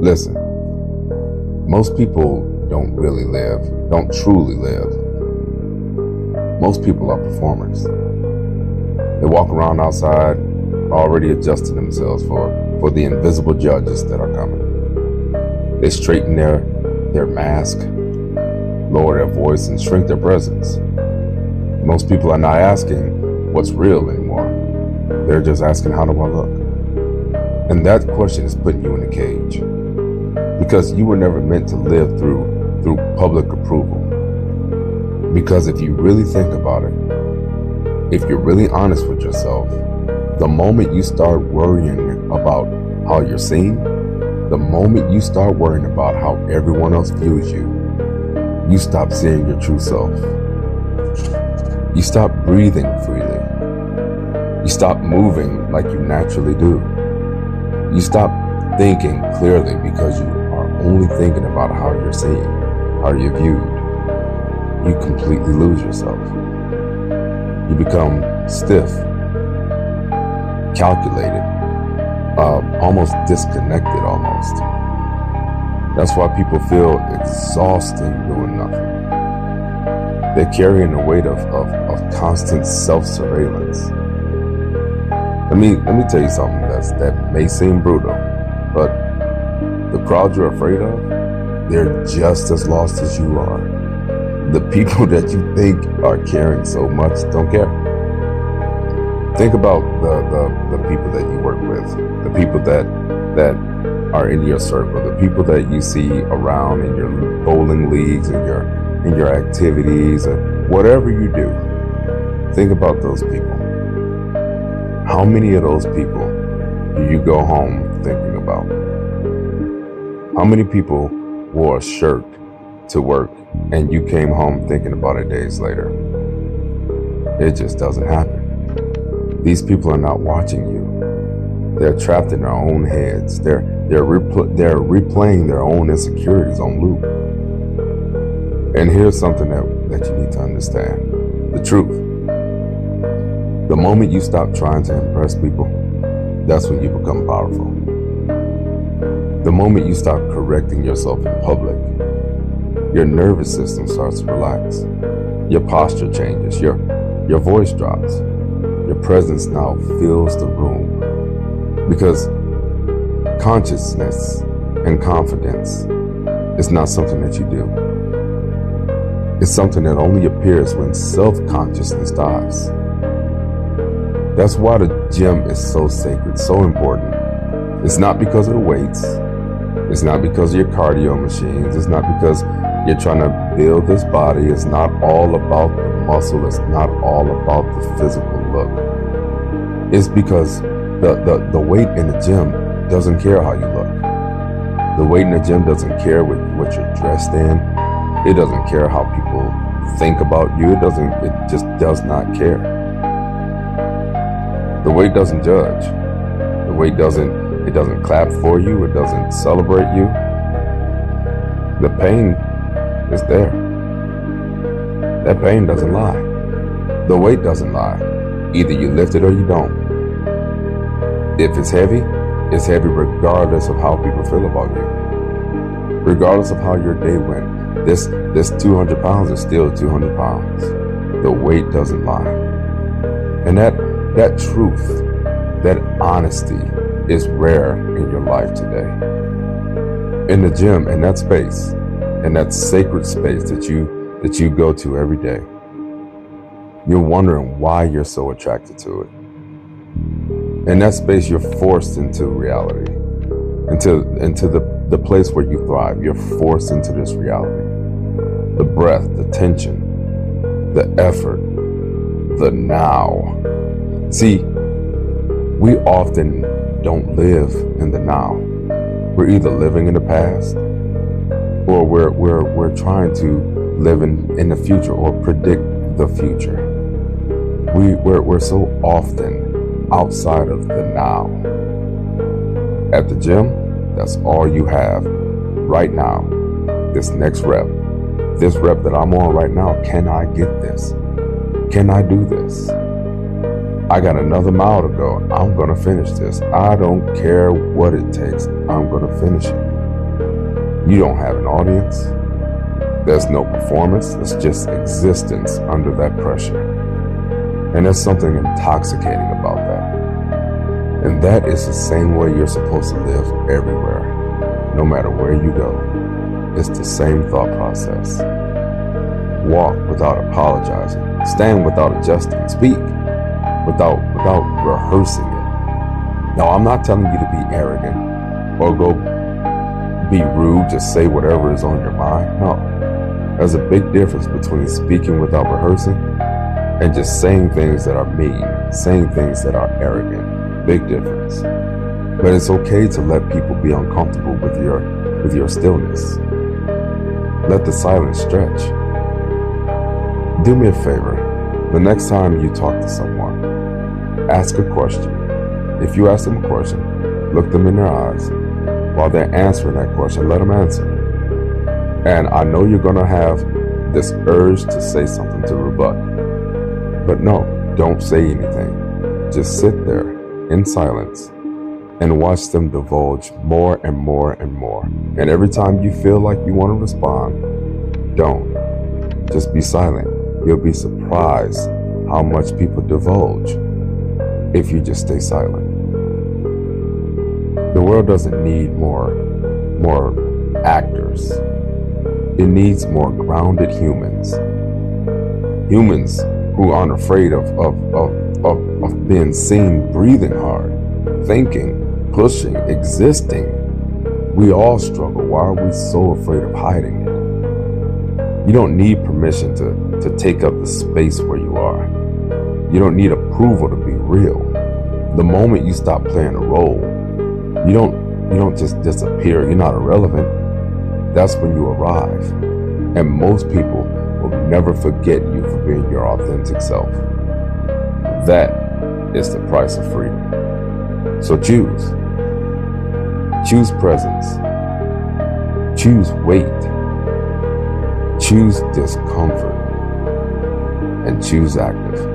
Listen, most people don't truly live. Most people are performers. They walk around outside already adjusting themselves for the invisible judges that are coming. They straighten their mask, lower their voice, and shrink their presence. Most people are not asking what's real anymore. They're just asking, how do I look? And that question is putting you in a cage, because you were never meant to live through public approval. Because if you really think about it, if you're really honest with yourself, the moment you start worrying about how you're seen, the moment you start worrying about how everyone else views you, you stop seeing your true self. You stop breathing freely. You stop moving like you naturally do. You stop thinking clearly because you are only thinking about how you're seen, how you're viewed. You completely lose yourself. You become stiff, calculated, almost disconnected almost. That's why people feel exhausting doing nothing. They're carrying the weight of constant self-surveillance. Let me tell you something that may seem brutal, but the crowd you're afraid of, they're just as lost as you are. The people that you think are caring so much don't care. Think about the people that you work with, the people that are in your circle, the people that you see around in your bowling leagues and your activities and whatever you do. Think about those people. How many of those people do you go home thinking about? How many people wore a shirt to work and you came home thinking about it days later? It just doesn't happen. These people are not watching you. They're trapped in their own heads. They're replaying their own insecurities on loop. And here's something that you need to understand. The truth. The moment you stop trying to impress people, that's when you become powerful. The moment you stop correcting yourself in public, your nervous system starts to relax. Your posture changes. Your voice drops. Your presence now fills the room. Because consciousness and confidence is not something that you do. It's something that only appears when self-consciousness dies. That's why the gym is so sacred, so important. It's not because of the weights. It's not because of your cardio machines. It's not because you're trying to build this body. It's not all about the muscle. It's not all about the physical look. It's because the weight in the gym doesn't care how you look. The weight in the gym doesn't care what you're dressed in. It doesn't care how people think about you. It just does not care. The weight doesn't judge. The weight doesn't clap for you. It doesn't celebrate you. The pain is there. That pain doesn't lie. The weight doesn't lie. Either you lift it or you don't. If it's heavy regardless of how people feel about you. Regardless of how your day went. This 200 pounds is still 200 pounds. The weight doesn't lie. And that truth, that honesty is rare in your life today. In the gym, in that space, in that sacred space that you go to every day, you're wondering why you're so attracted to it. In that space, you're forced into reality, into the place where you thrive. You're forced into this reality. The breath, the tension, the effort, the now. See, we often don't live in the now. We're either living in the past or we're trying to live in the future or predict the future. We're so often outside of the now. At the gym, that's all you have right now. This next rep. This rep that I'm on right now, can I get this? Can I do this? I got another mile to go. I'm going to finish this. I don't care what it takes. I'm going to finish it. You don't have an audience. There's no performance. It's just existence under that pressure. And there's something intoxicating about that. And that is the same way you're supposed to live everywhere, no matter where you go. It's the same thought process. Walk without apologizing. Stand without adjusting. Speak without rehearsing it. Now, I'm not telling you to be arrogant or go be rude, just say whatever is on your mind. No. There's a big difference between speaking without rehearsing and just saying things that are mean, saying things that are arrogant. Big difference. But it's okay to let people be uncomfortable with your stillness. Let the silence stretch. Do me a favor. The next time you talk to someone, ask a question. If you ask them a question, look them in their eyes. While they're answering that question, let them answer. And I know you're going to have this urge to say something to rebut. But no, don't say anything. Just sit there in silence and watch them divulge more and more and more. And every time you feel like you want to respond, don't. Just be silent. You'll be surprised how much people divulge if you just stay silent. The world doesn't need more actors. It needs more grounded humans. Humans who aren't afraid of being seen breathing hard, thinking, pushing, existing. We all struggle. Why are we so afraid of hiding it? You don't need permission to take up the space where you are. You don't need approval to be real. The moment you stop playing a role, you don't just disappear. You're not irrelevant. That's when you arrive. And most people will never forget you for being your authentic self. That is the price of freedom. So choose. Choose presence. Choose weight. Choose discomfort. And choose active.